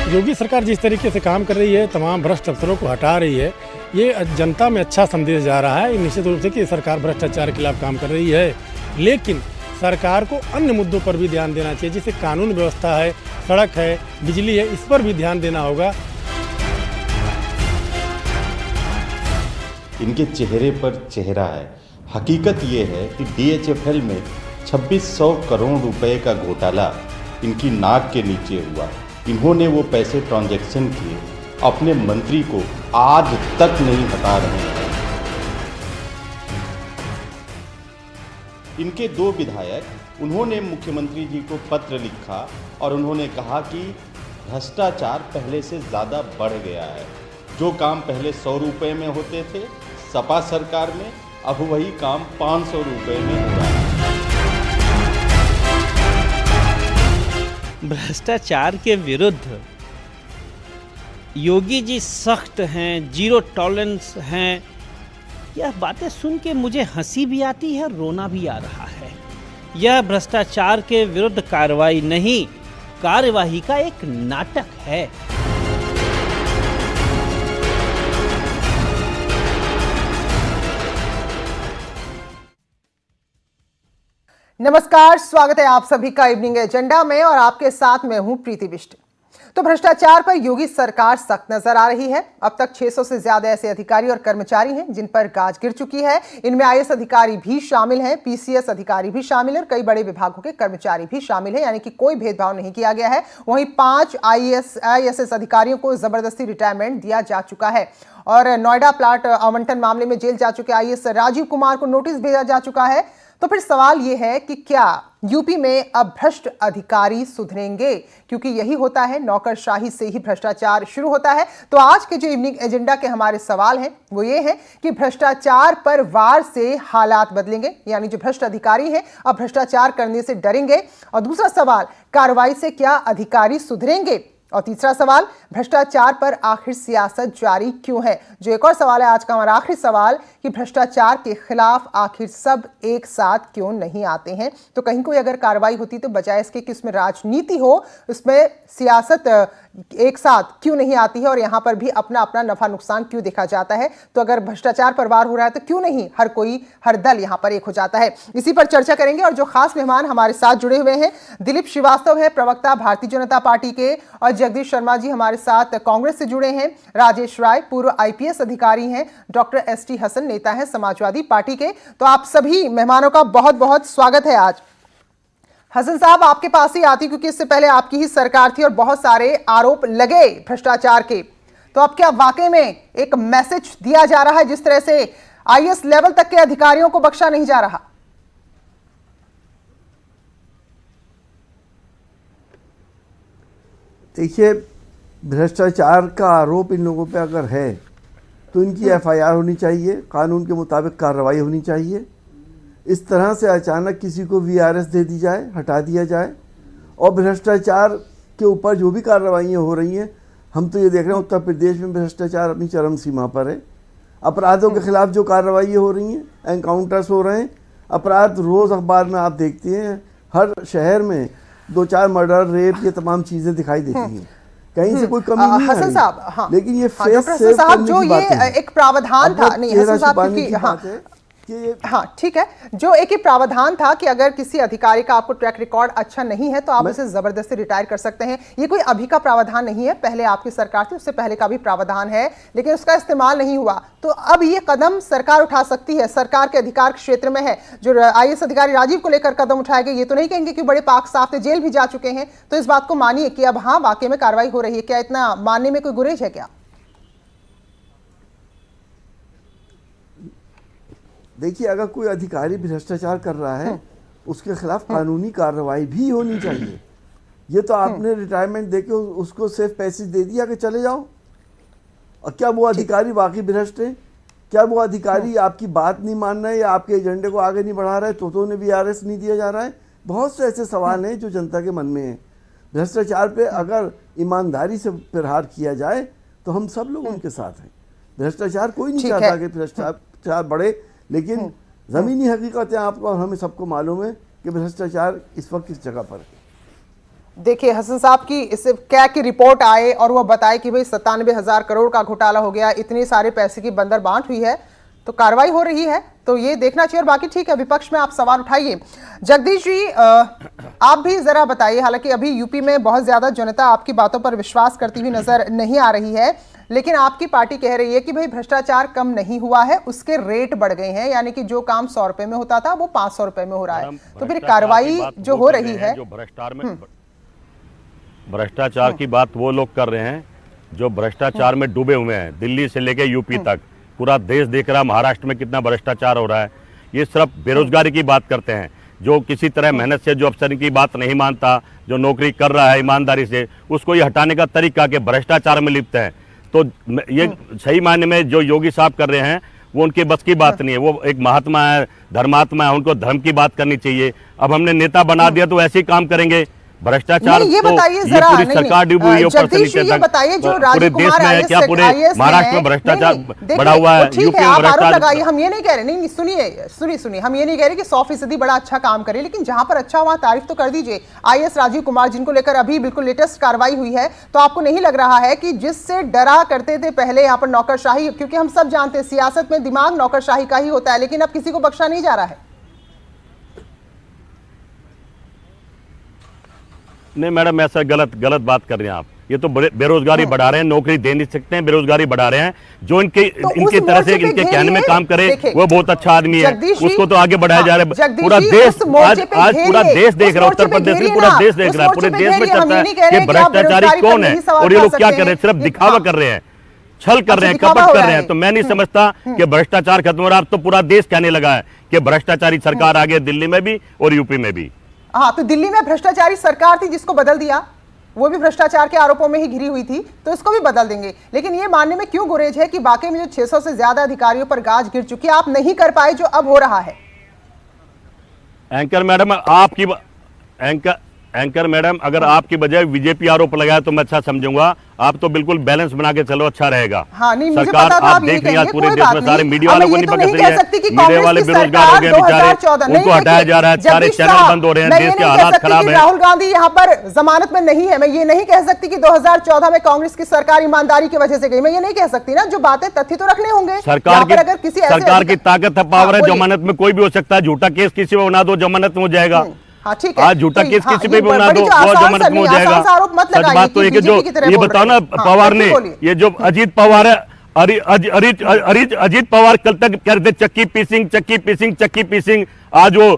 योगी सरकार जिस तरीके से काम कर रही है, तमाम भ्रष्ट अफसरों को हटा रही है, ये जनता में अच्छा संदेश जा रहा है निश्चित रूप से कि सरकार भ्रष्टाचार के खिलाफ काम कर रही है। लेकिन सरकार को अन्य मुद्दों पर भी ध्यान देना चाहिए, जैसे कानून व्यवस्था है, सड़क है, बिजली है, इस पर भी ध्यान देना होगा। इनके चेहरे पर चेहरा है। हकीकत ये है कि DHFL में 2600 करोड़ रुपए का घोटाला इनकी नाक के नीचे हुआ। इन्होंने वो पैसे ट्रांजैक्शन किए, अपने मंत्री को आज तक नहीं हटा रहे हैं। इनके 2 विधायक, उन्होंने मुख्यमंत्री जी को पत्र लिखा और उन्होंने कहा कि भ्रष्टाचार पहले से ज़्यादा बढ़ गया है। जो काम पहले 100 रुपये में होते थे सपा सरकार में, अब वही काम 500 रुपये में हो रहा है। भ्रष्टाचार के विरुद्ध योगी जी सख्त हैं, जीरो टॉलरेंस हैं। यह बातें सुन के मुझे हंसी भी आती है, रोना भी आ रहा है। यह भ्रष्टाचार के विरुद्ध कार्रवाई नहीं, कार्यवाही का एक नाटक है। नमस्कार, स्वागत है आप सभी का इवनिंग एजेंडा में और आपके साथ मैं हूं प्रीति बिष्ट। तो भ्रष्टाचार पर योगी सरकार सख्त नजर आ रही है। अब तक 600 से ज्यादा ऐसे अधिकारी और कर्मचारी हैं जिन पर गाज गिर चुकी है। इनमें IAS अधिकारी भी शामिल हैं, PCS अधिकारी भी शामिल है और कई बड़े विभागों के कर्मचारी भी शामिल हैं, यानी कि कोई भेदभाव नहीं किया गया है। वहीं 5 IAS अधिकारियों को जबरदस्ती रिटायरमेंट दिया जा चुका है और नोएडा प्लाट आवंटन मामले में जेल जा चुके IAS राजीव कुमार को नोटिस भेजा जा चुका है। तो फिर सवाल यह है कि क्या यूपी में अब भ्रष्ट अधिकारी सुधरेंगे, क्योंकि यही होता है, नौकरशाही से ही भ्रष्टाचार शुरू होता है। तो आज के जो इवनिंग एजेंडा के हमारे सवाल हैं वो ये है कि भ्रष्टाचार पर वार से हालात बदलेंगे, यानी जो भ्रष्ट अधिकारी हैं अब भ्रष्टाचार करने से डरेंगे। और दूसरा सवाल, कार्रवाई से क्या अधिकारी सुधरेंगे। और तीसरा सवाल, भ्रष्टाचार पर आखिर सियासत जारी क्यों है। जो एक और सवाल है आज का हमारा आखिरी सवाल, कि भ्रष्टाचार के खिलाफ आखिर सब एक साथ क्यों नहीं आते हैं। तो कहीं कोई अगर कार्रवाई होती तो बजाय इसके कि उसमें राजनीति हो, उसमें सियासत एक साथ क्यों नहीं आती है और यहां पर भी अपना अपना नफा नुकसान क्यों देखा जाता है। तो अगर भ्रष्टाचार पर वार हो रहा है तो क्यों नहीं हर दल यहां पर एक हो जाता है। इसी पर चर्चा करेंगे और जो खास मेहमान हमारे साथ जुड़े हुए हैं, दिलीप श्रीवास्तव है, प्रवक्ता भारतीय जनता पार्टी के, और जगदीश शर्मा जी हमारे साथ कांग्रेस से जुड़े हैं, राजेश राय पूर्व IPS अधिकारी हैं, डॉक्टर ST हसन नेता है समाजवादी पार्टी के। तो आप सभी मेहमानों का बहुत बहुत स्वागत है। आज हसन साहब आपके पास ही आती, क्योंकि इससे पहले आपकी ही सरकार थी और बहुत सारे आरोप लगे भ्रष्टाचार के। तो अब क्या वाकई में एक मैसेज दिया जा रहा है, जिस तरह से IAS लेवल तक के अधिकारियों को बख्शा नहीं जा रहा? देखिए, भ्रष्टाचार का आरोप इन लोगों पे अगर है तो इनकी FIR होनी चाहिए, कानून के मुताबिक कार्रवाई होनी चाहिए। इस तरह से अचानक किसी को VRS दे दी जाए, हटा दिया जाए। और भ्रष्टाचार के ऊपर जो भी कार्रवाइयाँ हो रही हैं, हम तो ये देख रहे हैं उत्तर प्रदेश में भ्रष्टाचार अपनी चरम सीमा पर है। अपराधों के खिलाफ जो कार्रवाइयाँ हो रही हैं, एनकाउंटर्स हो रहे हैं, अपराध रोज़ अखबार में आप देखते हैं, हर शहर में 2-4 मर्डर, रेप, ये तमाम चीज़ें दिखाई देती हैं। कहीं से कोई कमी नहीं हसन साहब, हाँ, लेकिन ये फेस सेव करने की बात है। एक प्रावधान था, नहीं हसन साहब, क्योंकि हाँ ठीक है, जो एक ही प्रावधान था कि अगर किसी अधिकारी का आपको ट्रैक रिकॉर्ड अच्छा नहीं है तो आप उसे जबरदस्ती रिटायर कर सकते हैं। ये कोई अभी का प्रावधान नहीं है, पहले आपकी सरकार थी उससे पहले का भी प्रावधान है, लेकिन उसका इस्तेमाल नहीं हुआ। तो अब ये कदम सरकार उठा सकती है, सरकार के अधिकार क्षेत्र में है। जो IAS अधिकारी राजीव को लेकर कदम उठाए गए, ये तो नहीं कहेंगे कि बड़े पाक साफ थे, जेल भी जा चुके हैं। तो इस बात को मानिए कि अब हाँ वाकई में कार्रवाई हो रही है। क्या इतना मानने में कोई गुरेज है क्या? देखिए, अगर कोई अधिकारी भ्रष्टाचार कर रहा है उसके खिलाफ कानूनी कार्रवाई भी होनी चाहिए। ये तो आपने रिटायरमेंट देके उसको सिर्फ पैसे दे दिया कि चले जाओ। और क्या वो अधिकारी वाकई भ्रष्ट है? क्या वो अधिकारी आपकी बात नहीं मान रहा है या आपके एजेंडे को आगे नहीं बढ़ा रहा है, तो उन्हें VRS नहीं दिया जा रहा है? बहुत से ऐसे सवाल हैं जो जनता के मन में हैं। भ्रष्टाचार पे अगर ईमानदारी से प्रहार किया जाए तो हम सब लोग उनके साथ हैं। भ्रष्टाचार कोई नहीं चाहता कि भ्रष्टाचार बढ़े, लेकिन ज़मीनी हकीकतें आपको और हमें सबको मालूम है कि भ्रष्टाचार इस वक्त किस जगह पर है। देखिए हसन साहब की इस क्या की रिपोर्ट आए और वो बताए कि भाई 97,000 करोड़ का घोटाला हो गया, इतने सारे पैसे की बंदर बांट हुई है, तो कार्रवाई हो रही है, तो ये देखना चाहिए। और बाकी ठीक है, विपक्ष में आप सवाल उठाइए। जगदीश जी आप भी जरा बताइए, हालांकि अभी यूपी में बहुत ज्यादा जनता आपकी बातों पर विश्वास करती हुई नजर नहीं आ रही है, लेकिन आपकी पार्टी कह रही है कि भाई भ्रष्टाचार कम नहीं हुआ है, उसके रेट बढ़ गए हैं, यानी कि जो काम 100 रुपए में होता था वो 500 रुपए में हो रहा है। तो फिर कार्रवाई जो हो रही है, जो भ्रष्टाचार की बात वो लोग कर रहे हैं जो भ्रष्टाचार में डूबे हुए हैं, दिल्ली से लेके यूपी तक पूरा देश देख रहा है महाराष्ट्र में कितना भ्रष्टाचार हो रहा है। ये सिर्फ बेरोजगारी की बात करते हैं, जो किसी तरह मेहनत से जो अफसर की बात नहीं मानता, जो नौकरी कर रहा है ईमानदारी से, उसको ये हटाने का तरीका कि भ्रष्टाचार में लिप्त है। तो ये सही मायने में जो योगी साहब कर रहे हैं वो उनके बस की बात नहीं है। वो एक महात्मा है, धर्मात्मा है, उनको धर्म की बात करनी चाहिए। अब हमने नेता बना दिया तो ऐसे ही काम करेंगे। भ्रष्टाचार ये तो बताइए ये जरा, पूरी सरकार डूबी हुई है ऊपर से नीचे तक। पूरे देश में है क्या, पूरे महाराष्ट्र में भ्रष्टाचार बढ़ा हुआ है, यूपी में भ्रष्टाचार। हम ये नहीं कह रहे, नहीं सुनिए, हम ये नहीं कह रहे कि 100% बड़ा अच्छा काम करे, लेकिन जहां पर अच्छा वहां तारीफ तो कर दीजिए। IAS राजीव कुमार जिनको लेकर अभी बिल्कुल लेटेस्ट कार्रवाई हुई है, तो आपको नहीं लग रहा है कि जिससे डरा करते थे पहले यहाँ पर नौकरशाही, क्योंकि हम सब जानते हैं सियासत में दिमाग नौकरशाही का ही होता है, लेकिन अब किसी को बख्शा नहीं जा रहा है। नहीं मैडम, ऐसा गलत बात कर रहे हैं आप। ये तो बेरोजगारी बढ़ा रहे हैं, नौकरी दे नहीं सकते हैं, बेरोजगारी बढ़ा रहे हैं। जो इनकी तरह से इनके कहने में काम करे वो बहुत अच्छा आदमी है, उसको तो आगे बढ़ाया जा रहा है। पूरा देश आज पूरा देश देख रहा है, उत्तर प्रदेश में पूरा देश देख रहा है, पूरे देश में चलता है कि भ्रष्टाचारी कौन है और ये लोग क्या कर रहे हैं, सिर्फ दिखावा कर रहे हैं, छल कर रहे हैं, कपट कर रहे हैं। तो मैं नहीं समझता कि भ्रष्टाचार खत्म हो रहा है। अब तो पूरा देश कहने लगा है कि भ्रष्टाचारी सरकार आ गई, दिल्ली में भी और यूपी में भी। हाँ, तो दिल्ली में भ्रष्टाचारी सरकार थी जिसको बदल दिया, वो भी भ्रष्टाचार के आरोपों में ही घिरी हुई थी, तो इसको भी बदल देंगे। लेकिन ये मानने में क्यों गुरेज है कि वाकई में जो 600 से ज्यादा अधिकारियों पर गाज गिर चुकी है, आप नहीं कर पाए जो अब हो रहा है? एंकर मैडम अगर आपकी बजाय बीजेपी आरोप लगाया तो मैं अच्छा समझूंगा। आप तो बिल्कुल बैलेंस बना के चलो, अच्छा रहेगा। हाँ, नहीं, सरकार आप देख रही है पूरे देश में, सारे मीडिया वालों को नहीं पकड़ रही है, मीडिया वाले बेरोजगार हो गए बेचारे, उनको हटाया जा रहा है, सारे चैनल बंद हो रहे हैं, देश के हालात खराब है। राहुल गांधी यहाँ पर जमानत में नहीं है। मैं ये नहीं कह सकती कि 2014 में कांग्रेस की सरकार ईमानदारी की वजह से गई, मैं ये नहीं कह सकती ना। जो बातें तथ्य तो रखने होंगे। सरकार की ताकत है, पावर है, जमानत में कोई भी हो सकता है। झूठा केस किसी को बना दो, जमानत में हो जाएगा। हाँ, ठीक है। आज झूठा केस किसी पे भी बना दो, वो जमानत में हो जाएगा। सच बात तो है कि जो ये बताओ ना, पवार ने, ये जो अजीत पवार है, अजीत पवार कल तक कह रहे थे चक्की पीसिंग, आज वो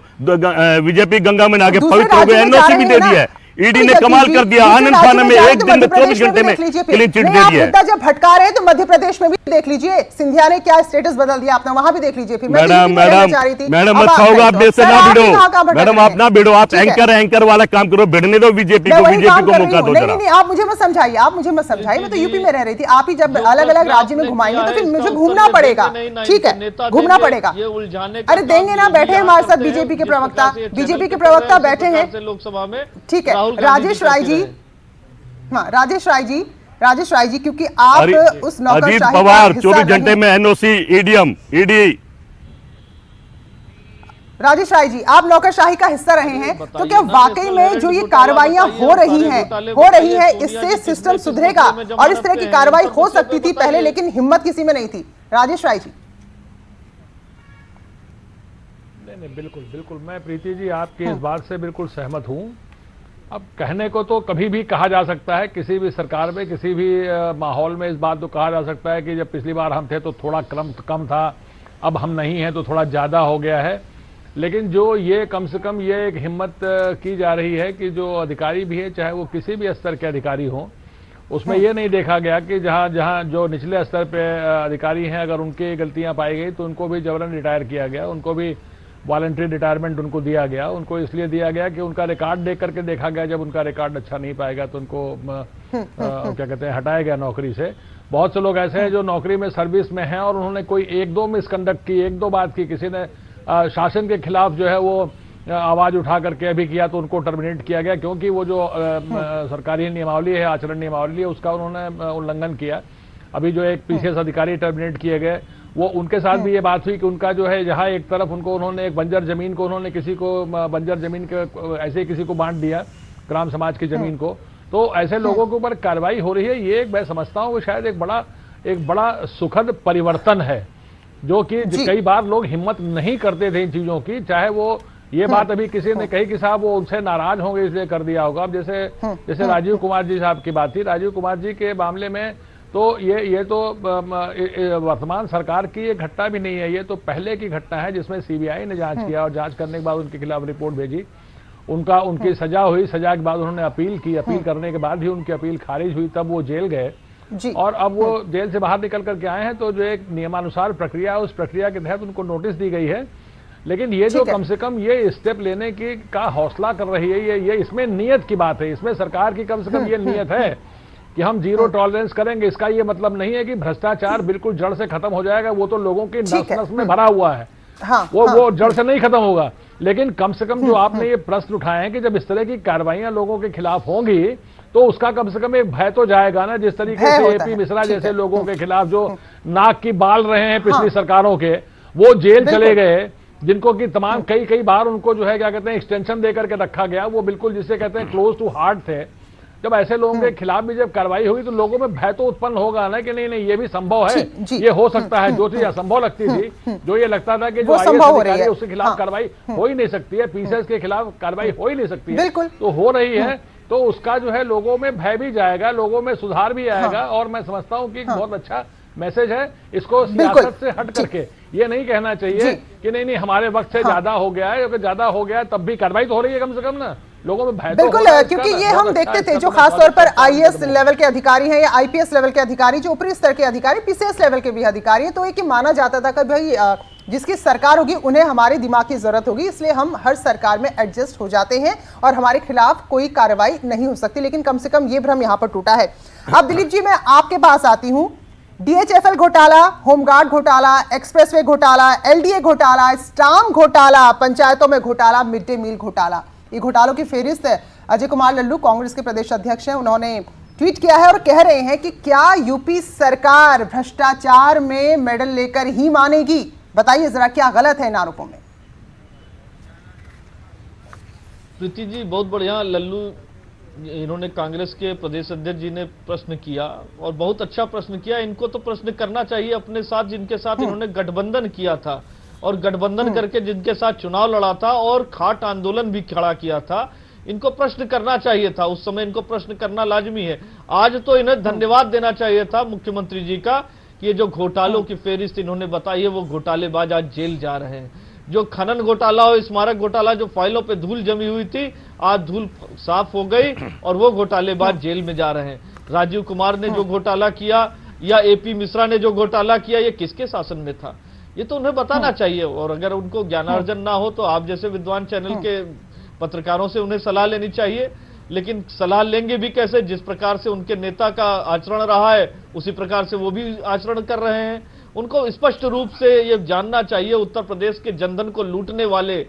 बीजेपी गंगा में आगे पवित्र हो गए, NOC भी दे दिया है। ईडी ने कमाल कर दिया, आनंद थाना में एक दिन में 24 घंटे में क्लीन चिट दे दिया है। जब भटका रहे हैं तो मध्य प्रदेश में भी देख लीजिए, सिंधिया ने क्या स्टेटस बदल दिया अपना, वहां भी देख लीजिए। फिर मैडम अच्छा होगा आप देश से ना भिड़ो, मैडम आप ना भिड़ो, आप एंकर वाला काम करो, भिड़ने दो बीजेपी को मौका दो। नहीं, आप मुझे मत समझाइए, मैं तो यूपी में रह रही थी। आप ही जब अलग अलग राज्य में घुमाएंगे तो फिर मुझे घूमना पड़ेगा, ठीक है, घूमना पड़ेगा। अरे देंगे ना, बैठे हमारे साथ बीजेपी के प्रवक्ता बैठे हैं लोकसभा में, ठीक है। राजेश राय जी, हाँ राजेश राय जी, क्योंकि आप उस नौकरशाही अजीत पवार 24 घंटे में NOC ईडी। राजेश राय जी, आप नौकरशाही का हिस्सा रहे हैं, तो क्या वाकई में जो ये कार्रवाइयां हो रही हैं इससे सिस्टम सुधरेगा? और इस तरह की कार्रवाई हो सकती थी पहले, लेकिन हिम्मत किसी में नहीं थी। राजेश राय जी। नहीं, बिल्कुल मैं प्रीति जी आपकी इस बात से बिल्कुल सहमत हूं। अब कहने को तो कभी भी कहा जा सकता है, किसी भी सरकार में, किसी भी माहौल में इस बात को कहा जा सकता है कि जब पिछली बार हम थे तो थोड़ा कम था, अब हम नहीं हैं तो थोड़ा ज़्यादा हो गया है। लेकिन जो ये कम से कम ये एक हिम्मत की जा रही है कि जो अधिकारी भी है, चाहे वो किसी भी स्तर के अधिकारी हों, उसमें ये नहीं देखा गया कि जहाँ जो निचले स्तर पे अधिकारी हैं, अगर उनकी गलतियाँ पाई गई तो उनको भी जबरन रिटायर किया गया, उनको भी वॉलंटरी रिटायरमेंट उनको दिया गया। उनको इसलिए दिया गया कि उनका रिकॉर्ड देख करके देखा गया, जब उनका रिकॉर्ड अच्छा नहीं पाएगा तो उनको क्या कहते हैं, हटाया गया नौकरी से। बहुत से लोग ऐसे हैं जो नौकरी में सर्विस में हैं और उन्होंने कोई 1-2 मिसकंडक्ट की, 1-2 बात की, किसी ने शासन के खिलाफ जो है वो आवाज उठा करके अभी किया तो उनको टर्मिनेट किया गया, क्योंकि वो जो सरकारी नियमावली है, आचरण नियमावली है, उसका उन्होंने उल्लंघन किया। अभी जो एक PCS अधिकारी टर्मिनेट किए गए, वो उनके साथ भी ये बात हुई कि उनका जो है, जहाँ एक तरफ उनको उन्होंने एक बंजर जमीन को, उन्होंने किसी को बंजर जमीन के ऐसे किसी को बांट दिया ग्राम समाज की जमीन को, तो ऐसे लोगों के ऊपर कार्रवाई हो रही है। ये मैं समझता हूँ कि शायद एक बड़ा सुखद परिवर्तन है, जो कि कई बार लोग हिम्मत नहीं करते थे इन चीजों की। चाहे वो ये बात अभी किसी ने कही कि साहब वो उनसे नाराज होंगे इसलिए कर दिया होगा। अब जैसे राजीव कुमार जी साहब की बात थी, राजीव कुमार जी के मामले में तो ये तो वर्तमान सरकार की ये घटना भी नहीं है, ये तो पहले की घटना है जिसमें सीबीआई ने जांच किया और जांच करने के बाद उनके खिलाफ रिपोर्ट भेजी। उनकी सजा हुई, सजा के बाद उन्होंने अपील की, अपील करने के बाद भी उनकी अपील खारिज हुई, तब वो जेल गए और अब वो जेल से बाहर निकल करके आए हैं। तो जो एक नियमानुसार प्रक्रिया है, उस प्रक्रिया के तहत उनको नोटिस दी गई है। लेकिन ये जो कम से कम ये स्टेप लेने की का हौसला कर रही है, ये इसमें नियत की बात है। इसमें सरकार की कम से कम ये नियत है कि हम जीरो टॉलरेंस करेंगे। इसका ये मतलब नहीं है कि भ्रष्टाचार बिल्कुल जड़ से खत्म हो जाएगा, वो तो लोगों की नस नस में भरा हुआ है। वो जड़ से नहीं खत्म होगा। लेकिन कम से कम जो आपने ये प्रश्न उठाए हैं कि जब इस तरह की कार्रवाइयां लोगों के खिलाफ होंगी तो उसका कम से कम एक भय तो जाएगा ना। जिस तरीके से एपी मिश्रा जैसे लोगों के खिलाफ जो नाक की बाल रहे हैं पिछली सरकारों के, वो जेल चले गए, जिनको कि तमाम कई बार उनको जो है क्या कहते हैं एक्सटेंशन देकर के रखा गया, वो बिल्कुल जिसे कहते हैं क्लोज टू हार्ट थे। जब ऐसे लोगों के खिलाफ भी जब कार्रवाई होगी तो लोगों में भय तो उत्पन्न होगा ना कि नहीं ये भी संभव है, ये हो सकता है। जो चीज असंभव लगती थी, जो ये लगता था कि जो आईएएस अधिकारी है उसके खिलाफ कार्रवाई हो ही नहीं सकती है, पीसीएस के खिलाफ कार्रवाई हो ही नहीं सकती है, तो हो रही है। तो उसका जो है लोगों में भय भी जाएगा, लोगों में सुधार भी आएगा। और मैं समझता हूँ कि बहुत अच्छा मैसेज है। इसको सियासत से हट करके ये नहीं कहना चाहिए कि नहीं हमारे वक्त से ज्यादा हो गया है, ज्यादा हो गया तब भी कार्रवाई तो हो रही है कम से कम ना, लोगों में भय। बिल्कुल, क्योंकि ये हम देखते थे जो खासतौर पर आईएएस लेवल के अधिकारी हैं या आईपीएस लेवल के अधिकारी, जो ऊपरी स्तर के अधिकारी, पीसीएस लेवल के भी अधिकारी हैं, तो एक माना जाता था कि भाई जिसकी सरकार होगी उन्हें हमारे दिमाग की जरूरत होगी, इसलिए हम हर सरकार में एडजस्ट हो जाते हैं और हमारे खिलाफ कोई कार्रवाई नहीं हो सकती। लेकिन कम से कम ये भ्रम यहाँ पर टूटा है। अब दिलीप जी मैं आपके पास आती हूँ। डीएचएफएल घोटाला, होमगार्ड घोटाला, एक्सप्रेसवे घोटाला, एलडीए घोटाला, स्टाम्प घोटाला, पंचायतों में घोटाला, मिड डे मील घोटाला, ये घोटालों की फेहरिस्त है। अजय कुमार लल्लू कांग्रेस के प्रदेश अध्यक्ष हैं, उन्होंने ट्वीट किया है और कह रहे हैं कि क्या यूपी सरकार भ्रष्टाचार में मेडल लेकर ही मानेगी? बताइए जरा क्या गलत है इन आरोपों में? प्रीति जी बहुत बढ़िया, लल्लू इन्होंने कांग्रेस के प्रदेश अध्यक्ष जी ने प्रश्न किया और बहुत अच्छा प्रश्न किया। इनको तो प्रश्न करना चाहिए अपने साथ जिनके साथ इन्होंने गठबंधन किया था और गठबंधन करके जिनके साथ चुनाव लड़ा था और खाट आंदोलन भी खड़ा किया था। इनको प्रश्न करना चाहिए था, उस समय इनको प्रश्न करना लाजमी है। आज तो इन्हें धन्यवाद देना चाहिए था मुख्यमंत्री जी का कि ये जो घोटालों की फेहरिस्त इन्होंने बताई है वो घोटालेबाज आज जेल जा रहे हैं। जो खनन घोटाला और स्मारक घोटाला, जो फाइलों पे धूल जमी हुई थी, आज धूल साफ हो गई और वो घोटालेबाज जेल में जा रहे हैं। राजीव कुमार ने जो घोटाला किया या एपी मिश्रा ने जो घोटाला किया, ये किसके शासन में था, ये तो उन्हें बताना चाहिए। और अगर उनको ज्ञानार्जन ना हो तो आप जैसे विद्वान चैनल के पत्रकारों से उन्हें सलाह लेनी चाहिए। लेकिन सलाह लेंगे भी कैसे? जिस प्रकार से उनके नेता का आचरण रहा है उसी प्रकार से वो भी आचरण कर रहे हैं। उनको स्पष्ट रूप से ये जानना चाहिए उत्तर प्रदेश के जनधन को लूटने वाले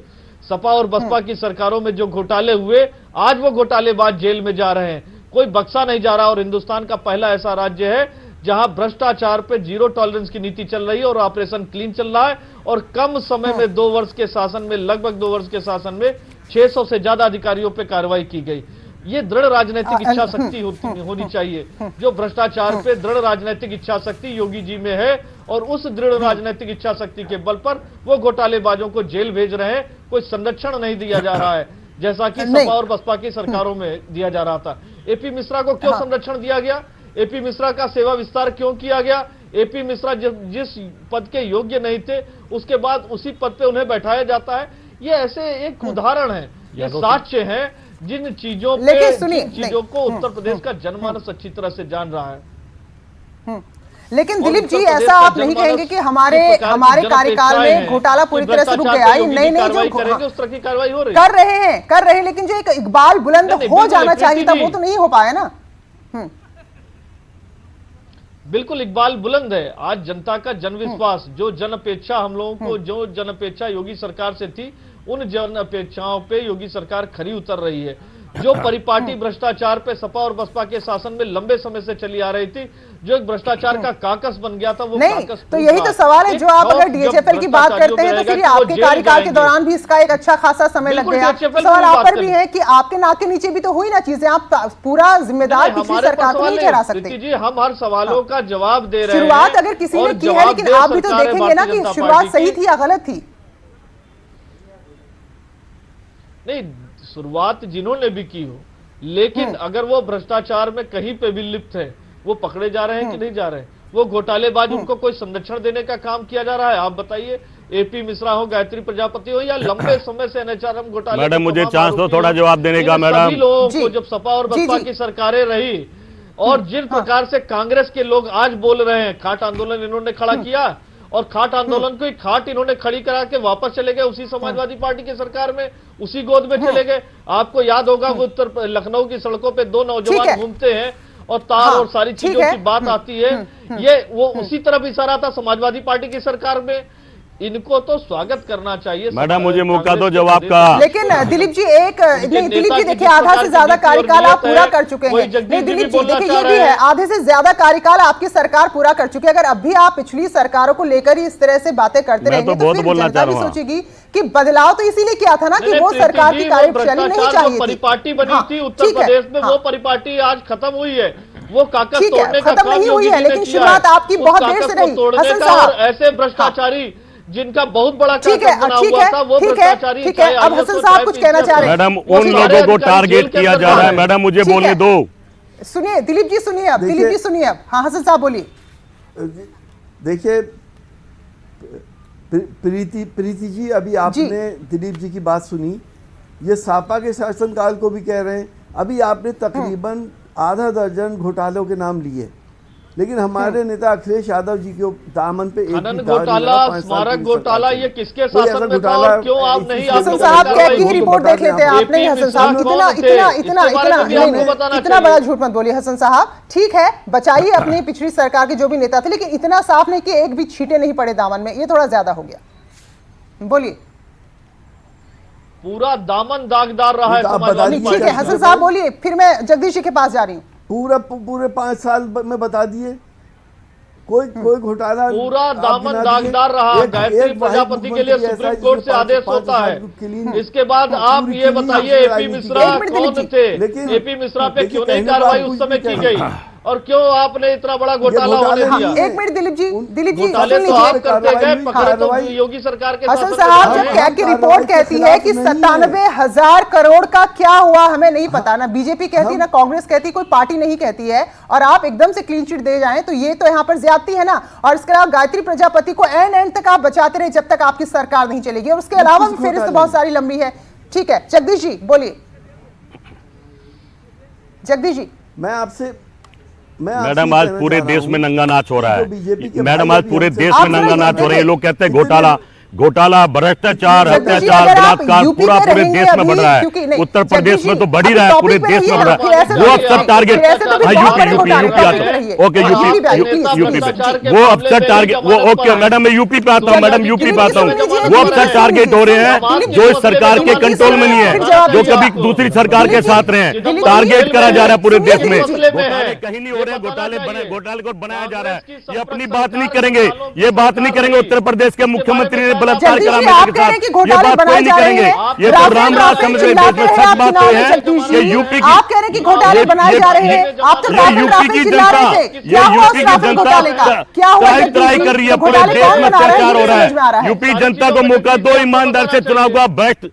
सपा और बसपा की सरकारों में जो घोटाले हुए, आज वो घोटालेबाज जेल में जा रहे हैं, कोई बख्शा नहीं जा रहा। और हिंदुस्तान का पहला ऐसा राज्य है जहां भ्रष्टाचार पे जीरो टॉलरेंस की नीति चल रही है और ऑपरेशन क्लीन चल रहा है। और कम समय में 2 वर्ष के शासन में, लगभग 2 वर्ष के शासन में 600 से ज्यादा अधिकारियों पे कार्रवाई की गई। ये दृढ़ राजनीतिक इच्छा शक्ति होनी चाहिए। जो भ्रष्टाचार पे दृढ़ राजनीतिक इच्छा शक्ति योगी जी में है और उस दृढ़ राजनीतिक इच्छा शक्ति के बल पर वो घोटालेबाजों को जेल भेज रहे हैं। कोई संरक्षण नहीं दिया जा रहा है जैसा कि सपा और बसपा की सरकारों में दिया जा रहा था। एपी मिश्रा को क्यों संरक्षण दिया गया? एपी मिश्रा का सेवा विस्तार क्यों किया गया? एपी मिश्रा जिस पद के योग्य नहीं थे उसके बाद उसी पद पे उन्हें बैठाया जाता है। ये ऐसे एक उदाहरण है, ये साक्ष्य है जिन चीजों को उत्तर प्रदेश का जनमानस अच्छी तरह से जान रहा है। लेकिन दिलीप जी ऐसा आप नहीं कहेंगे कि हमारे कार्यकाल में घोटाला पूरी तरह से रुक गया? नहीं जो करेंगे उस तरह की कार्रवाई हो रही कर रहे हैं, लेकिन जो एक इकबाल बुलंद हो जाना चाहिए था वो तो नहीं हो पाया ना। बिल्कुल इकबाल बुलंद है। आज जनता का जनविश्वास, जो जन अपेक्षा हम लोगों को, जो जन अपेक्षा योगी सरकार से थी, उन जन अपेक्षाओं पे योगी सरकार खरी उतर रही है। जो परिपाटी भ्रष्टाचार पे सपा और बसपा के शासन में लंबे समय से चली आ रही थी, जो एक भ्रष्टाचार का काकस बन गया था, वो नहीं, काकस तो यही तो सवाल है। जो आप अगर डीएचएफएल की बात करते हैं तो फिर आपके कार्यकाल के दौरान भी इसका एक अच्छा खासा समय लग गया। सवाल आप पर भी है कि आपके नाक के नीचे भी तो हुई ना चीजें, आप पूरा जिम्मेदार पिछली सरकार को नहीं ठहरा सकते जी। हम हर सवालों का जवाब दे रहे हैं। शुरुआत अगर किसी ने की है, लेकिन आप भी तो देखेंगे ना कि शुरुआत सही थी या गलत थी। नहीं, शुरुआत जिन्होंने भी की हो, लेकिन अगर वो भ्रष्टाचार में कहीं पे भी लिप्त है, वो पकड़े जा रहे हैं कि नहीं जा रहे हैं? वो घोटालेबाज, उनको कोई संरक्षण देने का काम किया जा रहा है? आप बताइए, एपी मिश्रा हो, गायत्री प्रजापति हो, या लंबे समय से एनएचआरएम घोटाले। मैडम मुझे चांस दो थोड़ा जवाब देने का। मैडम, सभी लोगों को जब सपा और बसपा की सरकारें रही और जिन प्रकार से कांग्रेस के लोग आज बोल रहे हैं, खाट आंदोलन इन्होंने खड़ा किया और खाट आंदोलन को खाट इन्होंने खड़ी करा के वापस चले गए उसी समाजवादी पार्टी की सरकार में, उसी गोद में चले गए। आपको याद होगा उत्तर लखनऊ की सड़कों पे दो नौजवान घूमते हैं और तार और सारी चीजों की बात आती है, ये वो उसी तरफ इशारा था समाजवादी पार्टी की सरकार में। इनको तो स्वागत करना चाहिए। मैडम मुझे मौका दो जवाब का। लेकिन दिलीप जी दिलीप जी देखिए, आधा से ज्यादा कार्यकाल आप पूरा कर चुके हैं। नहीं दिलीप जी देखिए, ये भी है, आधे से ज्यादा कार्यकाल आपकी सरकार पूरा कर चुकी है। अगर अभी आप पिछली सरकारों को लेकर ही इस तरह से बातें करते रहेंगे तो फिर जनता भी सोचेगी कि बदलाव तो इसीलिए किया था ना कि वो सरकार की कार्यप्रणाली नहीं चाहिए थी। परिपाटी बनी थी उत्तर प्रदेश में, वो परिपाटी आज खत्म हुई है। वो काकस तोड़ने का खत्म नहीं हुई है, लेकिन शुरुआत आपकी बहुत देर से रही। हसन साहब, ऐसे भ्रष्टाचारी जिनका बहुत बड़ा काकस बना हुआ था, वो भ्रष्टाचारी। ठीक है, अब हसन साहब कुछ कहना चाह रहे हैं। मैडम उन लोगों को टारगेट किया जा रहा है। मैडम मुझे बोलने दो। सुनिए दिलीप जी, सुनिए अब, दिलीप जी सुनिए अब। हाँ हसन साहब बोलिए। देखिए प्रीति जी, अभी आपने दिलीप जी की बात सुनी, ये सापा के शासनकाल को भी कह रहे हैं। अभी आपने तकरीबन आधा दर्जन घोटालों के नाम लिए, लेकिन हमारे नेता अखिलेश यादव जी के दामन पे खनन घोटाला, स्मारक घोटाला, ये किसके शासन में था और क्यों आप नहीं? हसन साहब की रिपोर्ट देख लेते हैं आपने। हसन साहब इतना बड़ा झूठ मत बोलिए हसन साहब। ठीक है, बचाइए अपनी पिछली सरकार के जो भी नेता थे, लेकिन इतना साफ नहीं कि एक भी छींटे नहीं पड़े दामन में, ये थोड़ा ज्यादा हो गया। बोलिए। पूरा दामन दागदार रहा है। ठीक है हसन साहब बोलिए, फिर मैं जगदीश जी के पास जा रही हूँ। पूरे 5 साल में बता दिए कोई घोटाला, पूरा दामन दागदार रहा। गायत्री प्रजापति के लिए सुप्रीम कोर्ट से आदेश होता है। इसके बाद आप ये बताइए, एपी मिश्रा कौन थे? एपी मिश्रा पे क्यों नहीं कार्रवाई उस समय की गई और क्यों आपने इतना बड़ा घोटाला होने दिया? एक मिनट दिलीप जी घोटाले तो आप करते गए, पकड़े तो योगी सरकार के। हसन साहब, जब कैग की रिपोर्ट कहती है कि 97,000 करोड़ का क्या हुआ हमें नहीं पता, ना बीजेपी कहती ना कांग्रेस कहती, कोई पार्टी नहीं कहती है, और आप एकदम से क्लीन चिट दे जाएं तो ये तो यहाँ पर ज्यादती है ना। और इसके अलावा गायत्री प्रजापति को एंड तक आप बचाते रहे जब तक आपकी सरकार नहीं चलेगी, और उसके अलावा भी फेरिस्त बहुत सारी लंबी है। ठीक है जगदीश जी बोलिए। जगदीश जी, मैडम आज पूरे देश में नंगा नाच हो रहा है। मैडम आज पूरे देश में नंगा नाच हो रहा है। लोग कहते हैं घोटाला, भ्रष्टाचार, अत्याचार, बलात्कार पूरा पूरे देश में बढ़ रहा है। उत्तर प्रदेश में तो बढ़ ही रहा है, पूरे देश में बढ़ रहा है। वो अब सब टारगेट, यूपी आता हूँ। ओके यूपी वो अब सब टारगेट, वो ओके मैडम मैं यूपी पे आता हूँ। मैडम यूपी पे आता हूँ। वो अब सब टारगेट हो रहे हैं जो इस सरकार के कंट्रोल में नहीं है, जो कभी दूसरी सरकार के साथ रहे हैं। टारगेट करा जा रहा है पूरे देश में। कहीं नहीं हो रहे घोटाले को बनाया जा रहा है। ये अपनी बात नहीं करेंगे, ये बात नहीं करेंगे। उत्तर प्रदेश के मुख्यमंत्री ने बलात्कार करा मेरे के साथ, ये बात कोई नहीं करेंगे। ये तो राम राज समझ रहे देश में। सच बात तो है कि यूपी की, आप कह रहे हैं कि घोटाले बनाए जा रहे हैं, आप तो यूपी की जनता, ये यूपी की जनता ट्राई कर रही है। पूरे देश में अत्याचार हो रहा है। यूपी जनता को मौका दो, ईमानदार से चुनाव का बेस्ट।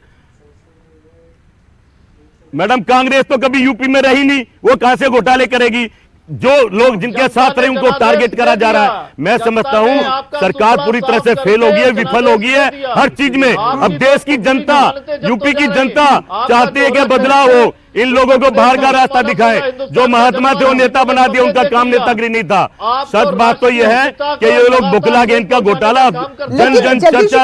मैडम कांग्रेस तो कभी यूपी में रही नहीं, वो कहां से घोटाले करेगी? जो लोग जिनके साथ रहे उनको टारगेट करा जा रहा है। मैं समझता हूं सरकार पूरी तरह से फेल हो गई है, विफल हो गई है हर चीज में। अब देश की जनता, यूपी की जनता चाहती है कि बदलाव हो, इन लोगों को बाहर का रास्ता दिखाए। जो महात्मा थे वो नेता बना दिया, उनका काम नेतागिरी नहीं था। सच बात तो यह है कि ये लोग बुखला गए, इनका घोटाला जन चर्चा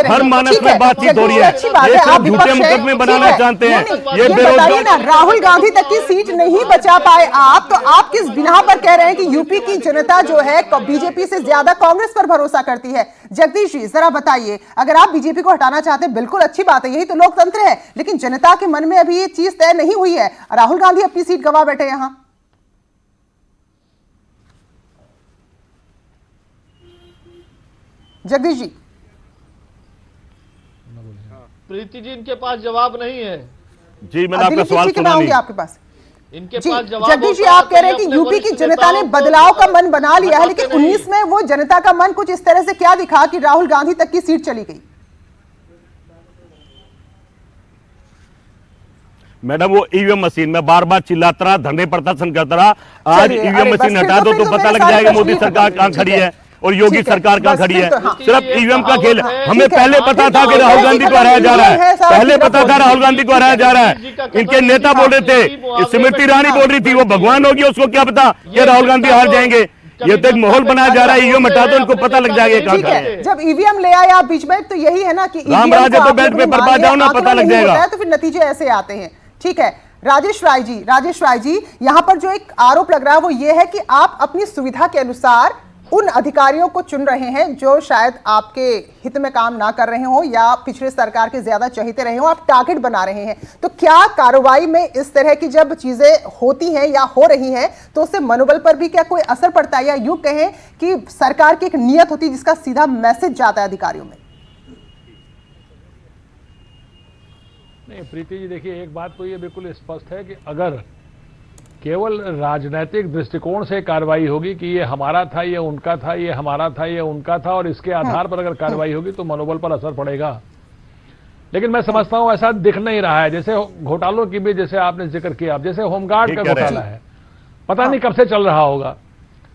हर मानस में बातचीत हो रही है। ये सब झूठे मुकदमे बनाना चाहते हैं। ये बेरोजगार, राहुल गांधी तक की सीट नहीं बचा पाए आप, तो आप किस बिना पर कह रहे हैं कि यूपी की जनता जो है बीजेपी से ज्यादा कांग्रेस पर भरोसा करती है? जगदीश जी जरा बताइए, अगर आप बीजेपी को हटाना चाहते हैं बिल्कुल अच्छी बात है, यही तो लोकतंत्र है, लेकिन जनता के मन में अभी ये चीज तय नहीं हुई है। राहुल गांधी अपनी सीट गंवा बैठे यहां। जगदीश जी। प्रीति जी, इनके पास जवाब नहीं है। जी, मैंने आपका सवाल सुना नहीं। आपके पास इनके जी, पास जवाब जगदीश जी, होता आप कह रहे हैं तो कि यूपी की वरिष्ठ जनता ने नेताओं को बदलाव का मन बना लिया है, बताते लेकिन नहीं। 19 में वो जनता का मन कुछ इस तरह से क्या दिखा कि राहुल गांधी तक की सीट चली गई? मैडम, वो ईवीएम मशीन में बार बार चिल्लाता रहा, धरने प्रदर्शन करता रहा। आज चलिए, ईवीएम अरे मशीन बस हटा फिर दो तो तो पता मेरे लग सारे जाएगा प्रश्न मोदी ही खत्म सरकार कहां ठीक खड़ी है। है और योगी ठीक है, सरकार कहां बस खड़ी फिर है। तो हाँ। सिर्फ ईवीएम का खेल है। हमें ठीक है, पहले पता था कि राहुल गांधी को हराया जा रहा है, पहले पता था राहुल गांधी को हराया जा रहा है। इनके नेता बोल रहे थे, स्मृति ईरानी बोल रही थी वो भगवान होगी, उसको क्या पता कि राहुल गांधी हार जाएंगे। ये तो एक माहौल बनाया जा रहा है। ईवीएम हटा दो, इनको पता लग जाएगा कहां ठीक खड़े है, हैं। जब ईवीएम ले आए आप बीच में, तो यही है ना कि राम EVM राज है को तो आप बेड लोगों पे ने मान बर्बाद लिया, जाओ ना, आंकड़ों पता में लग नहीं होता जाएगा। है, तो फिर नतीजे ऐसे आते हैं। ठीक है, राजेश राय जी, यहां पर जो एक आरोप लग रहा है वो ये है कि आप अपनी सुविधा के अनुसार उन अधिकारियों को चुन रहे हैं जो शायद आपके हित में काम ना कर रहे हो या पिछले सरकार के ज्यादा चहेते रहे हो, आप टारगेट बना रहे हैं। तो क्या कार्रवाई में इस तरह की जब चीजें होती हैं या हो रही हैं तो उससे मनोबल पर भी क्या कोई असर पड़ता है, या यूं कहें कि सरकार की एक नियत होती है जिसका सीधा मैसेज जाता है अधिकारियों में? नहीं प्रीति जी, देखिए एक बात तो ये बिल्कुल स्पष्ट है कि अगर केवल राजनीतिक दृष्टिकोण से कार्रवाई होगी कि ये हमारा था, ये उनका था, ये हमारा था, ये उनका था, और इसके आधार पर अगर कार्रवाई होगी तो मनोबल पर असर पड़ेगा। लेकिन मैं समझता हूं ऐसा दिख नहीं रहा है। जैसे घोटालों की भी जैसे आपने जिक्र किया, जैसे होमगार्ड का घोटाला है, पता नहीं कब से चल रहा होगा,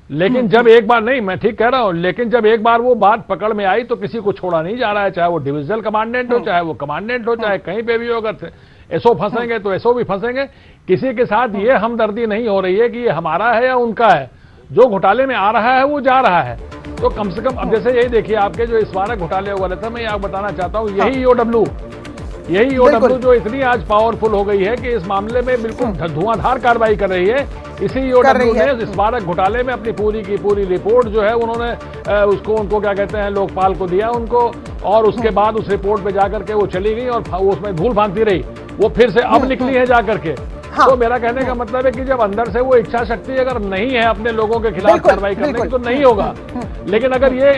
लेकिन जब एक बार, नहीं मैं ठीक कह रहा हूं, लेकिन जब एक बार वो बात पकड़ में आई तो किसी को छोड़ा नहीं जा रहा है, चाहे वो डिविजनल कमांडेंट हो, चाहे वो कमांडेंट हो, चाहे कहीं पे भी हो। अगर एसओ फंसेंगे तो एसओ भी फंसेंगे। किसी के साथ ये हमदर्दी नहीं हो रही है कि ये हमारा है या उनका है। जो घोटाले में आ रहा है वो जा रहा है। तो कम से कम अब जैसे यही देखिए, आपके जो स्मारक घोटाले वाले थे, मैं आपको बताना चाहता हूँ, यही ईओडब्ल्यू जो इतनी आज पावरफुल हो गई है कि इस मामले में बिल्कुल धुआंधार कार्रवाई कर रही है। इसी ईओडब्ल्यू ने स्मारक घोटाले में अपनी पूरी की पूरी रिपोर्ट जो है उन्होंने उनको क्या कहते हैं, लोकपाल को दिया उनको, और उसके बाद उस रिपोर्ट पे जाकर के वो चली गई और उसमें धूल फांकती रही। वो फिर से अब निकली है जाकर के। हाँ। तो मेरा कहने का मतलब है कि जब अंदर से वो इच्छा शक्ति अगर नहीं है अपने लोगों के खिलाफ कार्रवाई करने की तो नहीं होगा। लेकिन अगर ये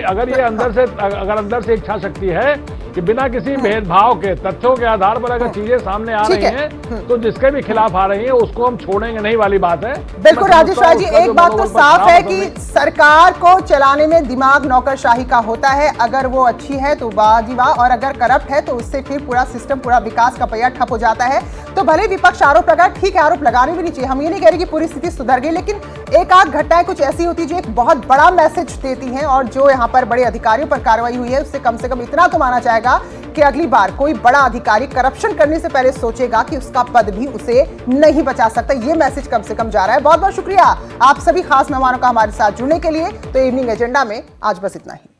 अंदर से इच्छा शक्ति है कि बिना किसी भेदभाव के तथ्यों के आधार पर अगर चीजें सामने आ रही हैं तो जिसके भी खिलाफ आ रही हैं उसको हम छोड़ेंगे नहीं वाली बात है। बिल्कुल राजेश राय जी, एक बात तो साफ है कि सरकार को चलाने में दिमाग नौकरशाही का होता है। अगर वो अच्छी है तो वाह जी वाह, और अगर करप्ट है तो उससे फिर पूरा सिस्टम, पूरा विकास का पहिया ठप हो जाता है। तो भले विपक्ष आरोप लगा, ठीक है, आरोप लगाने भी नहीं चाहिए, हम ये नहीं कह रहे कि पूरी स्थिति सुधर गई, लेकिन एक आध घटनाएं कुछ ऐसी होती जो एक बहुत बड़ा मैसेज देती हैं। और जो यहाँ पर बड़े अधिकारियों पर कार्रवाई हुई है उससे कम से कम इतना तो माना जाएगा कि अगली बार कोई बड़ा अधिकारी करप्शन करने से पहले सोचेगा कि उसका पद भी उसे नहीं बचा सकता। ये मैसेज कम से कम जा रहा है। बहुत बहुत शुक्रिया आप सभी खास मेहमानों का हमारे साथ जुड़ने के लिए। तो इवनिंग एजेंडा में आज बस इतना ही।